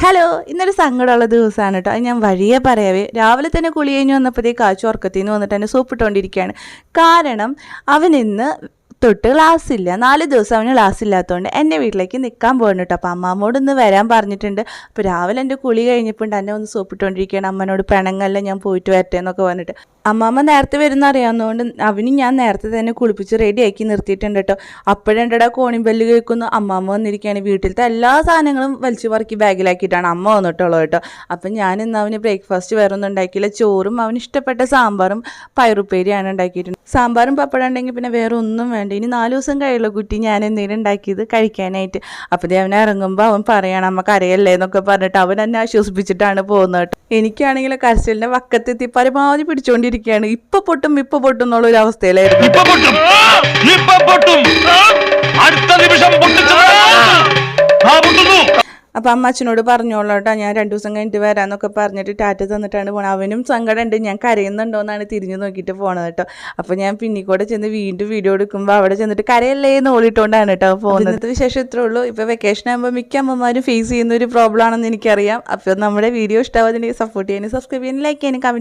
Hello, ഇന്നൊരു സങ്കടമുള്ള ദിവസമാണ് കേട്ടോ. അത് ഞാൻ വഴിയെ പറയാവേ. രാവിലെ തന്നെ കുളി കഴിഞ്ഞ് വന്നപ്പോഴത്തേക്ക് കാച്ചു ഉറക്കത്തിൽ നിന്ന് വന്നിട്ട് എന്നെ സോപ്പിട്ടുകൊണ്ടിരിക്കുകയാണ്. കാരണം അവനിന്ന് തൊട്ട് ക്ലാസ്സില്ല. 4 ദിവസം അവന് ക്ലാസ് ഇല്ലാത്തതുകൊണ്ട് എൻ്റെ വീട്ടിലേക്ക് നിൽക്കാൻ പോകണം കേട്ടോ. അപ്പോൾ അമ്മാമ്മോട് ഒന്ന് വരാൻ പറഞ്ഞിട്ടുണ്ട്. അപ്പോൾ രാവിലെ എൻ്റെ കുളി കഴിഞ്ഞപ്പോൾ എന്നെ ഒന്ന് സോപ്പിട്ടുകൊണ്ടിരിക്കുകയാണ്. അമ്മനോട് പിണങ്ങല്ല, ഞാൻ പോയിട്ട് വരട്ടെ എന്നൊക്കെ പറഞ്ഞിട്ട്. അമ്മാമ്മ നേരത്തെ വരുന്ന അറിയാവുന്നതുകൊണ്ട് അവന് ഞാൻ നേരത്തെ തന്നെ കുളിപ്പിച്ച് റെഡിയാക്കി നിർത്തിയിട്ടുണ്ട് കേട്ടോ. അപ്പോഴെണ്ടടാ കോണിമ്പല്ല് കേൾക്കുന്നു. അമ്മാമ്മ വന്നിരിക്കുകയാണ്. വീട്ടിലത്തെ എല്ലാ സാധനങ്ങളും വലിച്ചു പറക്കി ബാഗിലാക്കിയിട്ടാണ് അമ്മ വന്നിട്ടുള്ളത് കേട്ടോ. അപ്പം ഞാൻ ഇന്ന് അവന് ബ്രേക്ക്ഫാസ്റ്റ് വേറെ ഒന്നും ഉണ്ടാക്കിയില്ല. ചോറും അവന് ഇഷ്ടപ്പെട്ട സാമ്പാറും പയറുപ്പേരിയാണ് ഉണ്ടാക്കിയിട്ടുണ്ട്. സാമ്പാറും പപ്പടം ഉണ്ടെങ്കിൽ പിന്നെ വേറെ ഒന്നും വേണ്ട. ഇനി 4 ദിവസം കഴിയുള്ളൂ കുട്ടി ഞാൻ എന്തെങ്കിലും ഉണ്ടാക്കിയത് കഴിക്കാനായിട്ട്. അപ്പോൾ അവൻ ഇറങ്ങുമ്പോൾ അവൻ പറയണം അമ്മ കരയല്ലേ എന്നൊക്കെ പറഞ്ഞിട്ട് അവൻ എന്നെ ആശ്വസിപ്പിച്ചിട്ടാണ് പോകുന്നത് കേട്ടോ. എനിക്കാണെങ്കിൽ കരച്ചിലിൻ്റെ വക്കത്തെത്തി പരമാവധി പിടിച്ചുകൊണ്ടിരിക്കുകയാണ്. ഇപ്പൊ പൊട്ടും എന്നുള്ള ഒരു അവസ്ഥയിലായിരുന്നു. അപ്പം അമ്മ അച്ഛനോട് പറഞ്ഞോളൂ കേട്ടോ, ഞാൻ 2 ദിവസം കഴിഞ്ഞിട്ട് വരാമെന്നൊക്കെ പറഞ്ഞിട്ട് ടാറ്റ തന്നിട്ടാണ് പോണത്. അവനും സങ്കടമുണ്ട്, ഞാൻ കരയുന്നുണ്ടോയെന്നാണ് തിരിഞ്ഞു നോക്കിയിട്ട് പോണത് കേട്ടോ. അപ്പോൾ ഞാൻ പിന്നിക്കൂടെ ചെന്ന് വീണ്ടും വീഡിയോ എടുക്കുമ്പോൾ അവിടെ ചെന്നിട്ട് കരയല്ലേ എന്ന് ഓടിയിട്ടുകൊണ്ടാണ് കേട്ടോ പോകുന്നത്. ഇന്നത്തെ വിശേഷം ഇത്രേ ഉള്ളൂ. ഇപ്പോൾ വെക്കേഷൻ ആകുമ്പോൾ മിക്ക അമ്മമാരും ഫേസ് ചെയ്യുന്ന ഒരു പ്രോബ്ലം ആണെന്ന് എനിക്കറിയാം. അപ്പോൾ നമ്മുടെ വീഡിയോ ഇഷ്ടമാവുന്നതിന് സപ്പോർട്ട് ചെയ്യാനും സബ്സ്ക്രൈബ് ചെയ്യാനും ലൈക്ക് ചെയ്യാനും കമൻറ്റ്